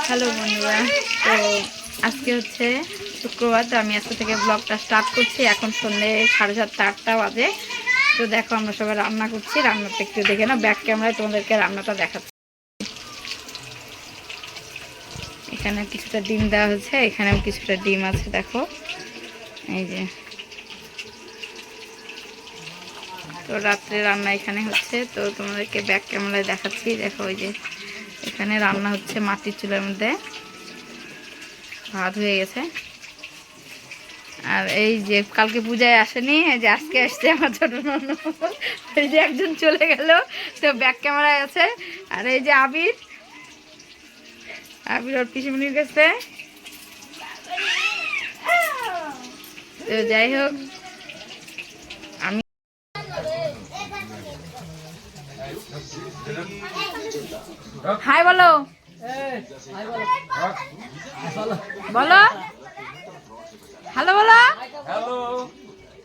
Hello বন্ধুরা, তো আজকে হচ্ছে শুক্রবার। তো আমি আজকে থেকে ব্লগটা স্টার্ট করছি। এখন সন্ধ্যে 7:30-8টা বাজে। তো দেখো আমরা সবাই রান্না করছি। রান্নাটা একটু দেখে না, ব্যাক ক্যামেরায় তোমাদেরকে রান্নাটা দেখাচ্ছি। এখানে কিছুটা ডিম দেওয়া হচ্ছে, এখানেও কিছুটা ডিম আছে। দেখো এই যে, তো রাত্রে রান্না এখানে হচ্ছে। তো তোমাদেরকে ব্যাক ক্যামেরায় দেখাচ্ছি। দেখো ওই যে এখানে রান্না হচ্ছে মাটির চুলার মধ্যে, ভাত হয়ে গেছে। আর এই যে কালকে পূজায় আসেনি, এই যে আজকে আসছে আমার ছোট ননদ। এই যে একজন চলে গেল, তো ব্যাক ক্যামেরায় আছে। আর এই যে আবির ওর পিসিমণির কাছে। তো যাই হোক, আমি হাই বলো, বলো হ্যালো, বলো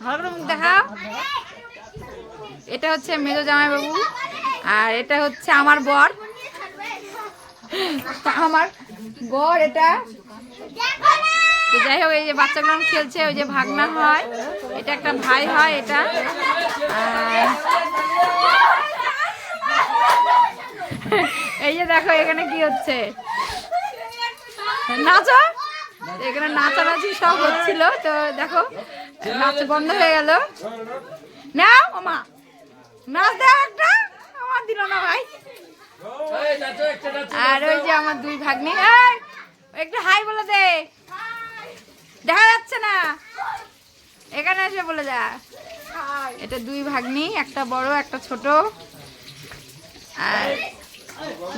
ভালো করে মুখ দেখাও। এটা হচ্ছে মেজো জামাই বাবু, আর এটা হচ্ছে আমার বর। এটা। তো যাই হোক, এই যে বাচ্চাগুলো খেলছে, ওই যে ভাগনা হয়, এটা একটা ভাই হয় এটা। এই যে দেখো এখানে কি হচ্ছে, নাচো। এখানে নাচানাচি সব হচ্ছিল। তো দেখো নাচ বন্ধ হয়ে গেল। নাও ওমা, নাচ দাও একটা। আমার দিল না ভাই। আর ওই যে আমার দুই ভাগ্নি, একটু হাই বলে দে, দেখা যাচ্ছে না, এখানে এসে বলে যা। এটা দুই ভাগ্নি, একটা বড় একটা ছোট। আর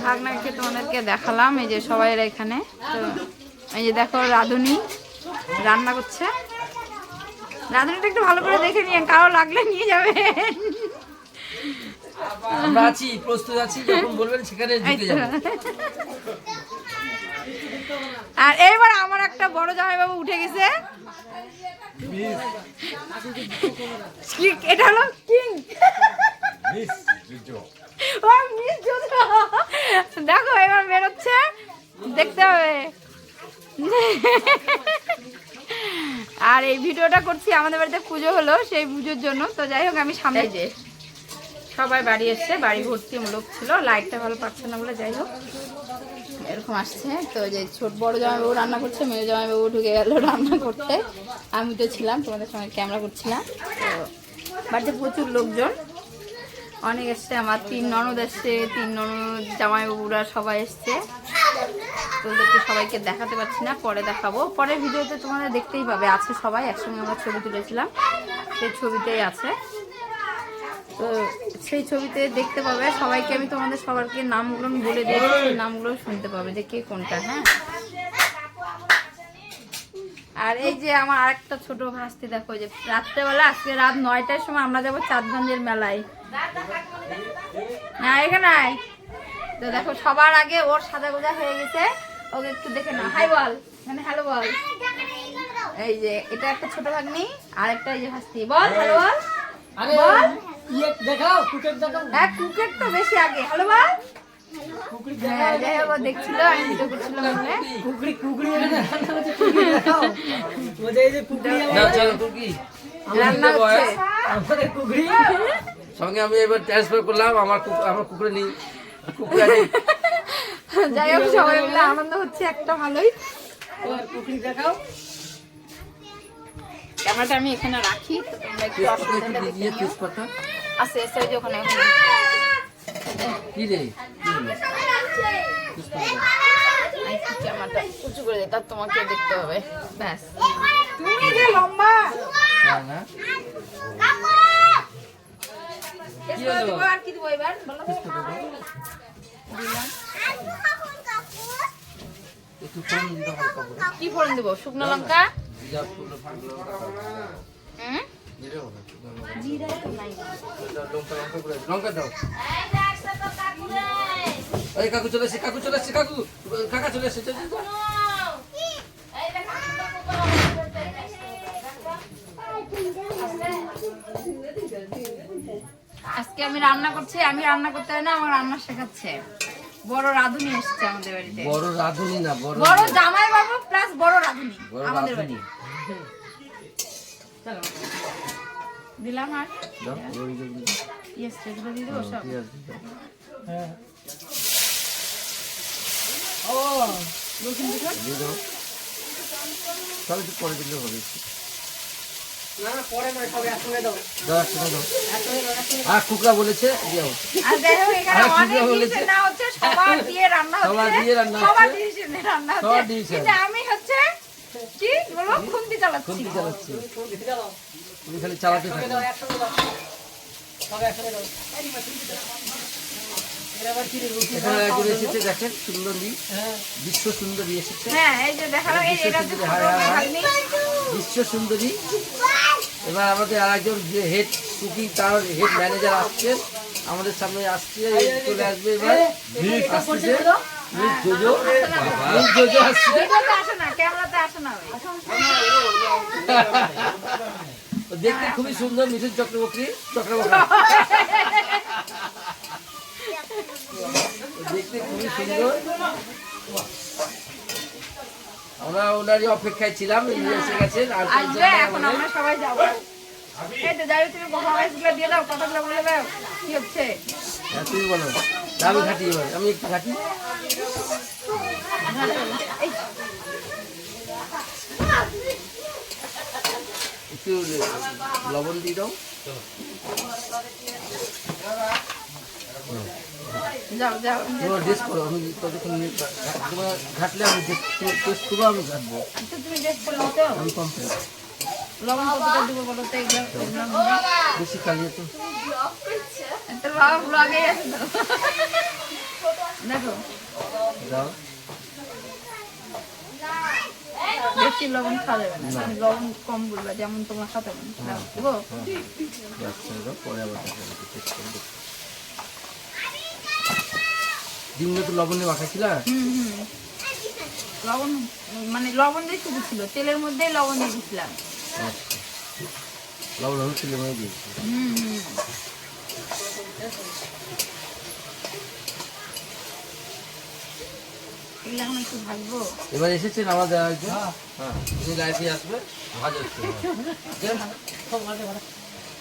ভাগনাকে তোমাদেরকে দেখালাম, এই যে সবাই এখানে। তো এই যে দেখো রাঁধুনি রান্না করছে। রাঁধুনিটা একটু ভালো করে দেখে নিয়ে, কারো লাগলে নিয়ে যাবে। আমরা আছি, প্রস্তুত আছি, যখন বলবেন সেখানে ঢুকে যাব। আর এইবার আমার একটা বড় জামাইবাবু উঠে গেছে। এটা হলো কিং। দেখো এবার বেরোচ্ছে, দেখতে হবে। আর এই ভিডিওটা করছি, আমাদের বাড়িতে পুজো হলো, সেই পুজোর জন্য। তো যাই হোক, আমি সামনে যে সবাই বাড়ি এসছে, বাড়ি ভর্তি লোক ছিল, লাইটটা ভালো পাচ্ছে না বলে যাই হোক এরকম আসছে। তো যে বড় জামাইবাবু রান্না করছে, মেয়ে জামাইবাবু ঢুকে গেল রান্না করতে। আমি তো ছিলাম, তোমাদের সঙ্গে ক্যামেরা করছিলাম। তো বাড়িতে প্রচুর লোকজন অনেক এসছে, আমার 3 ননদ এসছে, 3 ননদ জামাইবাবুরা সবাই এসছে। তো ওদেরকে সবাইকে দেখাতে পারছি না, পরে দেখাবো। পরের ভিডিওতে তোমাদের দেখতেই পাবে, আছে সবাই একসঙ্গে আমরা ছবি তুলেছিলাম, সেই ছবিতেই আছে। তো সেই ছবিতে দেখতে পাবে সবাইকে। আমি তোমাদের সবাইকে নামগুলো বলে দিয়েছি, সেই নামগুলো শুনতে পাবে যে কে কোনটা। হ্যাঁ, আর এই যে আমার আরেকটা ছোট ভাস্তি, দেখো যে রাত্রেবেলা, আজকে রাত 9টার সময় আমরা যাবো চাঁদগঞ্জের মেলায়। না এখানে আয়। তো দেখো সবার আগে ওর সাদা গোজা হয়ে গেছে, ওকে একটু দেখে না। হাই বল, মানে হ্যালো বল। এই যে এটা একটা ছোট ভাগ্নি, আর একটা এই যে ভাস্তি, বল হ্যালো বল। বল দেখাও, কুকেট দেখাও। হ্যাঁ, কুকেট তো বেশি আগে, হ্যালো বল। হ্যাঁ, যাই হোক দেখছিল, আমি ভিডিও করছিলাম। কুকরি কুকরি দেখাও। ও যে এই যে কুকরি রান্না হচ্ছে আমাদের কুকরি সঙ্গে আমি এবার ট্রান্সফার করলাম। আমার কুকুরে নেই, কুকুরে নেই। যাই হোক সবাই মিলে আনন্দ হচ্ছে একটা ভালোই। কুকরি দেখাও। ক্যামেরাটা আমি এখানে রাখি, তো তোমরা একটু অসুবিধাটা দেখে নিও। আছে এসে ওই যে ওখানে কি রে, ক্যামেরাটা উঁচু করে দিই, তার তোমাকে দেখতে হবে। ব্যাস, তুমি যে লম্বা না আর কি দেবো এবার বলো। একটু ফোন দিতে হবে। কি ফোড়ন দেবো? শুকনো লঙ্কা, জিরা তো নাই। লঙ্কা দাও। এই কাকু চলে এসে, কাকু চলে এসে, কাকা চলে এসে। আজকে আমি রান্না করছি, আমি রান্না করতে হয় না, আমার রান্না শেখাচ্ছে। বড় রাঁধুনি এসেছে আমাদের বাড়িতে। বড় রাঁধুনি না, বড় বড় জামাই বাবু প্লাস বড় রাঁধুনি আমাদের বাড়ি। দিলাম আর ইয়েস সেগুলো দিয়ে দেবো সব। হ্যাঁ ও রসুন দিলাম। দিয়ে দাও, সব একটু পরে দিলে হবে। দাও, একসঙ্গে দাও। আর কুকরা বলেছে দিও। আর দেখো এখানে আর অনেক কুকরা কিছু বলেছে। না হচ্ছে, সবার দিয়ে রান্না হচ্ছে, সবার দিয়ে রান্না হচ্ছে। সবার ডিসিশনে রান্না সবার হচ্ছে, ডিসিশন। কিন্তু আমি হচ্ছে কি বলবো খুন্তি চালাচ্ছি। খুন্তি চালাচ্ছি, তুমি খালি চালাতে থাকো। এখানে একজন এসেছে, দেখেন সুন্দরী, বিশ্ব সুন্দরী এসেছে। হ্যাঁ এই যে দেখালো এই এটা হচ্ছে ছোট ভাগ্নি। বিশ্ব সুন্দরী। এবার আমাদের আরেকজন যে হেড কুকি, তার হেড ম্যানেজার আসছেন, আমাদের সামনে আসছে, চলে আসবে এবার। আসছে মিস জোজো, মিস জোজো আসছে। ভিডিওতে আসে না, ক্যামেরাতে আসে না ওই। ও দেখতে খুবই সুন্দর, মিঠুন চক্রবর্তী, চক্রবর্তী ও দেখতে খুবই সুন্দর। আমরা ওনারই অপেক্ষায় ছিলাম, ইনি এসে গেছেন। আর আসবে, এখন আমরা সবাই যাবো। এই তো যাই, তুমি পারফরমেন্সগুলো দিয়ে দাও, কথাগুলো বলে দাও কি হচ্ছে। হ্যাঁ, তুমি বলো, আমি ঘাটি, এবার আমি একটু ঘাটি। এই একটু লবণ দিয়ে দাও। যাও যাও। তোমার ড্রেস করো, আমি ততক্ষণ তোমার ঘাটলে আমি টেস্ট করবো, আমি ঘাটবো। আচ্ছা তুমি ড্রেস করলো তো, আমি কমপ্লিট। লবণ কতটা দেবো বলো তো, এগুলো বেশি কালিয়ে তো একটা ব্লগে আছে তো। দেখো দাও। বেশি লবণ খাওয়া যাবে না, তুমি লবণ কম বলবা, যেমন তোমার খাতে হবে না। দেবো পরে আবার টেস্ট করে দেখো। ডিমগুলো তো লবণে মাখাইছিলা? লবণ মানে লবণ দিয়ে শুধু ছিল, তেলের মধ্যেই লবণ দিয়ে দিয়েছিলাম। লবণ হলুদ তেলের মধ্যে দিয়েছি। এগুলো এখন একটু ভাজবো। এবার এসেছেন আমাদের একজন, হ্যাঁ উনি লাইফে আসবে, ভাজা হচ্ছে।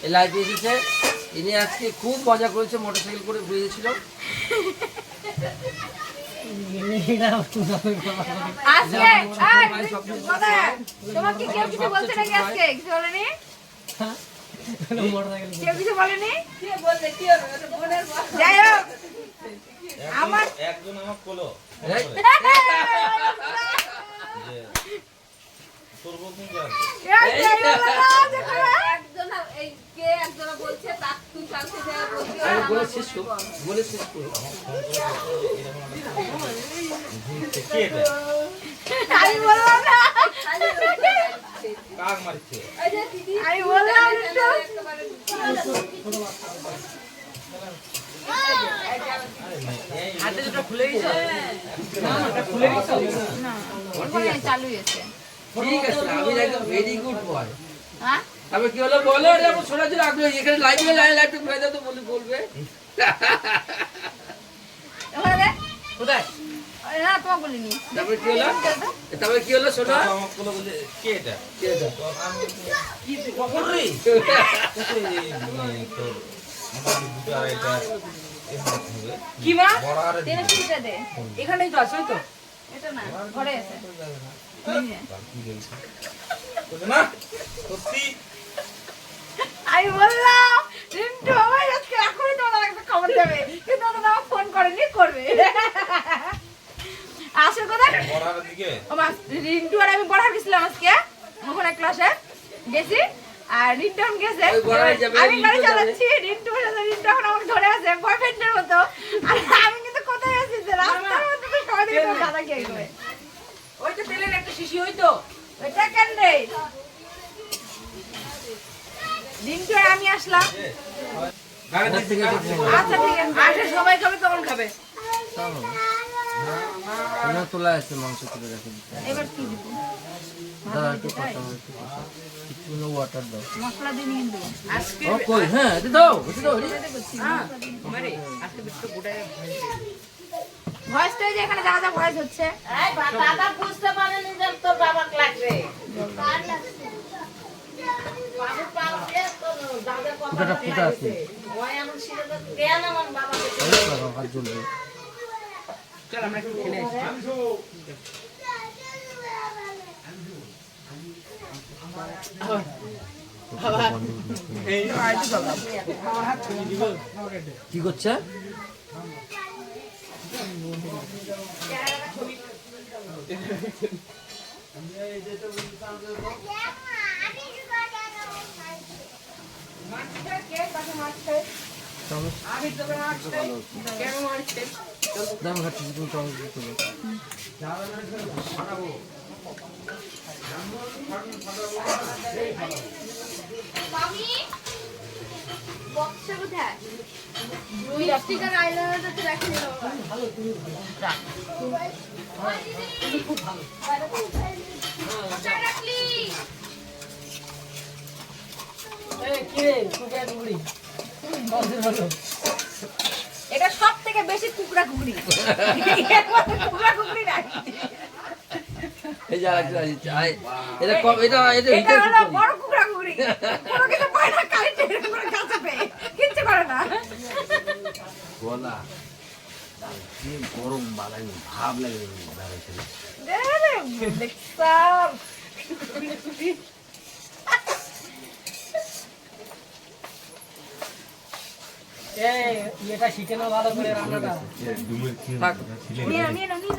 এই লাইফে এসেছে, ইনি আজকে খুব মজা করেছে, মোটরসাইকেল করে ঘুরিয়েছিল। আজকে কথা, তোমাকে কেউ কিছু বলছে নাকি? আজকে কিছু বলেনি? কেউ কিছু বলেনি? যাই হোক, আমার একজন আমার কোলো এই, তোর বউ কোন জায়গায়? আমি বলে শেষ করবো, বলে শেষ করবো। কে এটা? আমি বললাম না, কাক মারছে? আমি বললাম তো। হাতে যেটা খুলে গেছে? না, ওখানে চালু আছে। ঠিক আছে, আমি একদম ভেরি গুড বয়। হ্যাঁ তারপর কি হলো বলো, এটা আমার শোনার জন্য আগ্রহী। এখানে লাইভে ঘুরে যাও তো বলবে। ওখানে কোথায়? না তোমাকে বলিনি। তারপরে কি হলো? তারপরে কি হলো শোনো? আমার কোলো বলে কে এটা? কে এটা? কি তুই কখন রে? তোর মোটামুটি দুটো আড়াইটা এখানে থাকবে। কি মা? বড় আর তেনে শুনতে দে। এখানেই তো আছে, ওই তো এটা না, ঘরে আছে। না সত্যি আমি বললাম রিন্টু আমার আজকে এখনই তোমার একটা খবর দেবে, কিন্তু ওরা আমার ফোন করেনি, করবে। আসল কথা, বড় আর দিকে ও মা, রিন্টু আর আমি পড়া গেছিলাম আজকে, ওখানে ক্লাসে গেছি, আর রিন্টু এখন গেছে, ওই বড়াই যাবে, আমি গাড়ি রিন্টু যাবে। চালাচ্ছি, রিন্টু এখন আমাকে ধরে আছে বয়ফ্রেন্ডের মতো, আর আমি কিন্তু কোথায় আছি যে রাস্তার মধ্যে, তো সবাই দেখে তোমার দাদা কে গেবে, ওই তো তেলের একটা শিশি, ওই তো ওইটা কেন রে? রিন্টু আর আমি আসলাম। গাড়ি ঘর থেকে থেকে এসেছে। আচ্ছা ঠিক আছে, আসে সবাই খাবে, তখন খাবে। ওনার তোলা আছে, মাংস তুলে রেখে দিতে। এবার কি দিব? দাও একটু কষা, একটু কষা। একটু ওয়াটার দাও। মশলা দিয়ে নিয়ে দেবো। আজকে ও কই, হ্যাঁ এটা দাও, এটা দাও। হ্যাঁ, মারে আজকে বিস্কুট গোটায় ভাজবে। ভয়েসটা যে এখানে যা যা ভয়েস হচ্ছে দাদা বুঝতে পারেনি যে তোর বাবাকে লাগবে ফুটাটা ফুটা আছে হাত জ্বলবে চল আমরা একটু খেলে আসি কি করছে দাম খাচ্ছি তুমি টমেটো দিতে এটা সব থেকে বেশি কুকড়া কুকড়ি কুকড়া কুকড়ি নাই এই যে আরেকটা আছে এটা এটা এটা এটা হলো বড় কুকড়া কুকড়ি কোনো কিছু পায় না কারেন্ট এরকম করে কাঁচাবে কিচ্ছু করে না বলা কি গরম বালাই ভাব লাগে দেখছাম এটা শিখে নাও ভালো করে রান্নাটা নিয়ে নাও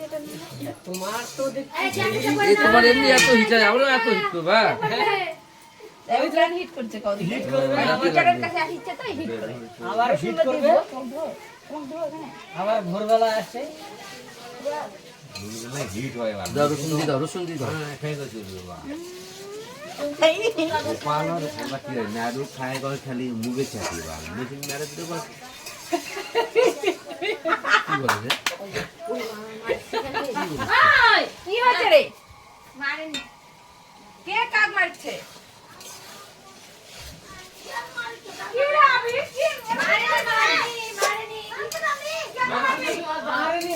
এটা নিয়ে তোমার তো তোমার এমনি এত হিটার আমরা এত হিট করবা নাও হিট করছে কদিন হিট করবে হিটারের কাছে আসছে তো হিট করে আবার হিট করবে আবার ভোরবেলা আসছে হিট হয় না দাও রসুন দি দাও খালি মুগে চাকরি মেশিন ম্যারেজ দেবো কি বলে কি হচ্ছে রে কে কাক মারছে কি রে আমি কি মারেনি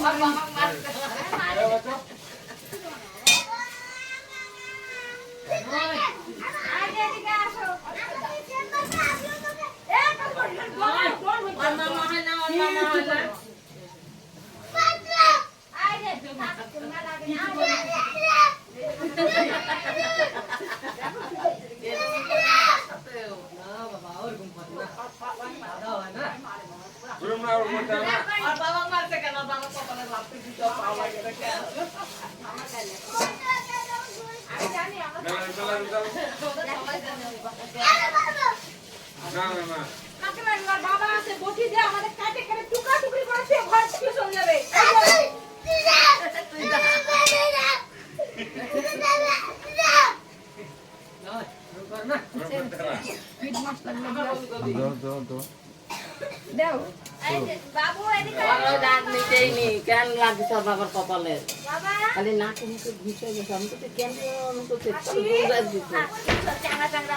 বাবা আছে বটি দিয়ে আমাদের কাটে কাটে টুকরা টুকরি করে সে ঘর থেকে চলে যাবে দাও বাবু এদিকে রাত নিতেই নি কেন লাগছে তোর বাবার কপালে খালি নাকে মুখে ঘুষে গেছে আমি তো কেন করতে চাংড়া চাংড়া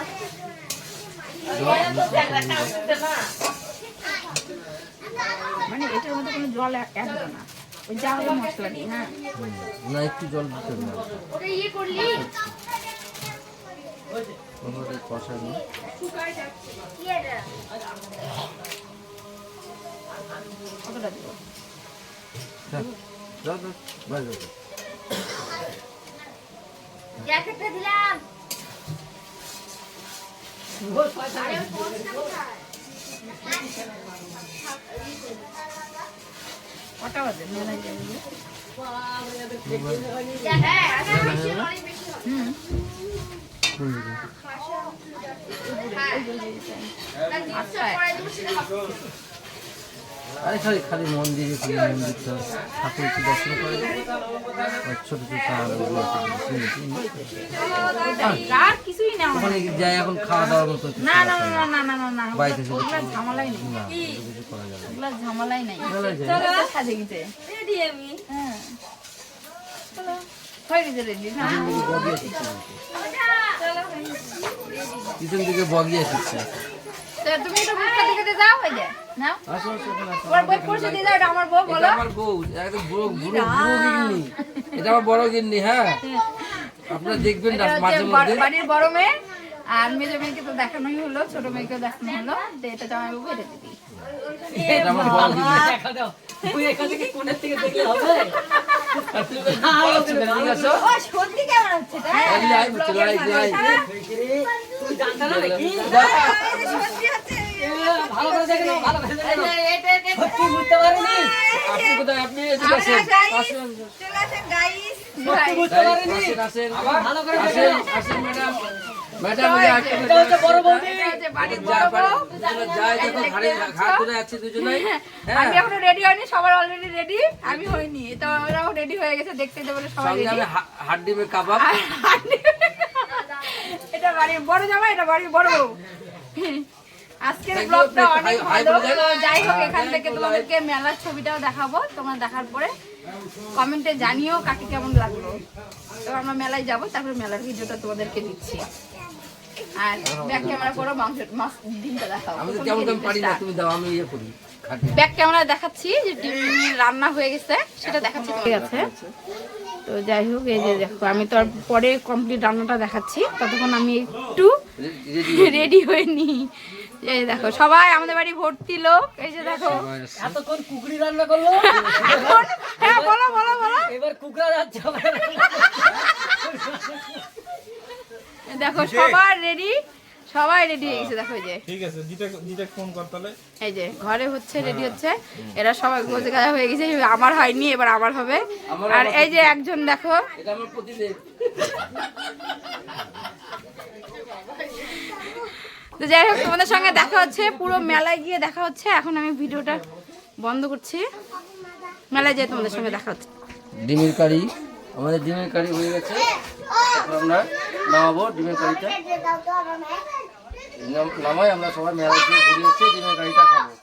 মানে এটার মধ্যে কোনো জল অ্যাড হবে না ওই যা হলো মশলা দিয়ে হ্যাঁ না একটু জল দিতে হবে ওটা ইয়ে করলি কষা নিয়ে কতটা দিব দাও বাস জ্যাকেটটা দিলাম কটা বাজে মেলা যাবে আরে খালি খালি মন্দিরে মন্দিরটা ঠাকুরকে দর্শন করে ছোট ছোট আর কিছুই না ওখানে যাই এখন খাওয়া দাওয়ার মতো কিছু না না না না না না না বাড়িতে এসে ওগুলা ঝামেলাই নেই না কিছু করা যাবে না। ওগুলা ঝামেলাই নাই ঝামেলাই যায়। চলো সাজে গেছে রেডি আমি হ্যাঁ চলো হয়ে গেছে রেডি না পিছন দিকে বগিয়ে এসেছে তো তুমি একটু মুখটা দিকে যাও, ওই যে নাও আসো আসো এখানে আসো। ওর বই পড়ছে দিয়ে দাও, এটা আমার বউ, এটা বলো। আমার বউ, একদম বুড়ো বুড়ো বুড়ো গিন্নি। এটা আমার বড় গিন্নি, হ্যাঁ। আপনারা দেখবেন এটা হচ্ছে মাঝে মধ্যে। বাড়ির বড় মেয়ে, আর মেজো মেয়েকে তো দেখানোই হলো, ছোট মেয়েকেও দেখানো হলো, তো এটা জামাই বাবু, এটা দিদি। এটা আমার বড় গিন্নি। দেখা দাও তুই এখান থেকে কোণের থেকে দেখলে হবে আর তুমি একটু বড় ছেলে, ঠিক আছে? ও সত্যি কেমন হচ্ছে এটা? এই লাইভ হচ্ছে, লাইভ, লাইভ। তুই জানতা না নাকি সত্যি হচ্ছে। ভালো করে দেখে নাও ভালো করে দেখে নাও এটা সত্যি বুঝতে পারিনি আপনি কোথায়? আপনি এদিকে আসেন। আসুন। চলে আসেন গাইস। সত্যি বুঝতে পারিনি আসেন, আসেন। ভালো করে দেখে আসেন, নাও আসেন, ম্যাডাম। ম্যাডাম, এই যে একটা এটা হচ্ছে বড় বৌদি এটা হচ্ছে বাড়ির যা বড় পারে, বউ। দুজনে যাই দেখো, ঘাড়ে ঘাট ধরে আছে দুজনেই। হ্যাঁ। আমি এখনো রেডি হয়নি, সবার অলরেডি রেডি, আমি হইনি। তো ওরাও রেডি হয়ে গেছে, দেখতে তো বলে সবাই সঙ্গে রেডি। আমি হাট ডিমের কাবাব। এটা বাড়ির বড় জামা, এটা বাড়ির বড় বউ। আজকের Thank you, ব্লগটা আপনি অনেক হাই ভালো। বলে দেন। তো যাই হোক, এখান হ্যাঁ, থেকে thank you, তোমাদেরকে মেলার ছবিটাও দেখাবো। তোমরা দেখার পরে কমেন্টে জানিও কাকে কেমন লাগলো। তো আমরা মেলায় যাবো, তারপরে মেলার ভিডিওটা তোমাদেরকে দিচ্ছি। আর ব্যাক ক্যামেরা করো, মাছ ডিমটা দেখাও। আমি তো কেমন কেমন পারি না, তুমি দাও, আমি ইয়ে করি। ঘাটি। ব্যাক ক্যামেরা দেখাচ্ছি যে ডিম রান্না হয়ে গেছে, সেটা দেখাচ্ছি। ঠিক আছে, তো যাই হোক, এই যে দেখো, আমি তো আর পরে কমপ্লিট রান্নাটা দেখাচ্ছি, ততক্ষণ আমি একটু রেডি হয়ে নি। এই দেখো, সবাই আমাদের বাড়ি ভর্তি লোক, এই যে দেখো। এতক্ষণ কুকুরি রান্না করলো এখন হ্যাঁ, বলো বলো বলো। এবার কুকুরা যাচ্ছে দেখো সবাই রেডি, সবাই রেডি হয়ে গেছে। দেখো এই যে, ঠিক আছে, জিটা ফোন কর তাহলে। এই যে ঘরে হচ্ছে, রেডি হচ্ছে, এরা সবাই গোজে গাজা হয়ে গেছে। আমার হয়নি, এবার আমার হবে। আর এই যে একজন দেখো, এটা আমার প্রতিদিন। তো যাই হোক, তোমাদের সঙ্গে দেখা হচ্ছে, পুরো মেলায় গিয়ে দেখা হচ্ছে। এখন আমি ভিডিওটা বন্ধ করছি, মেলায় যেয়ে তোমাদের সঙ্গে দেখা হচ্ছে। ডিমের কারি, আমাদের ডিমের কারি হয়ে গেছে। এখন আমরা নামাবো ডিমের কারিটা। নামাই, আমরা সবাই মেলা দিয়ে ঘুরে এসে ডিমের কারিটা খাবো।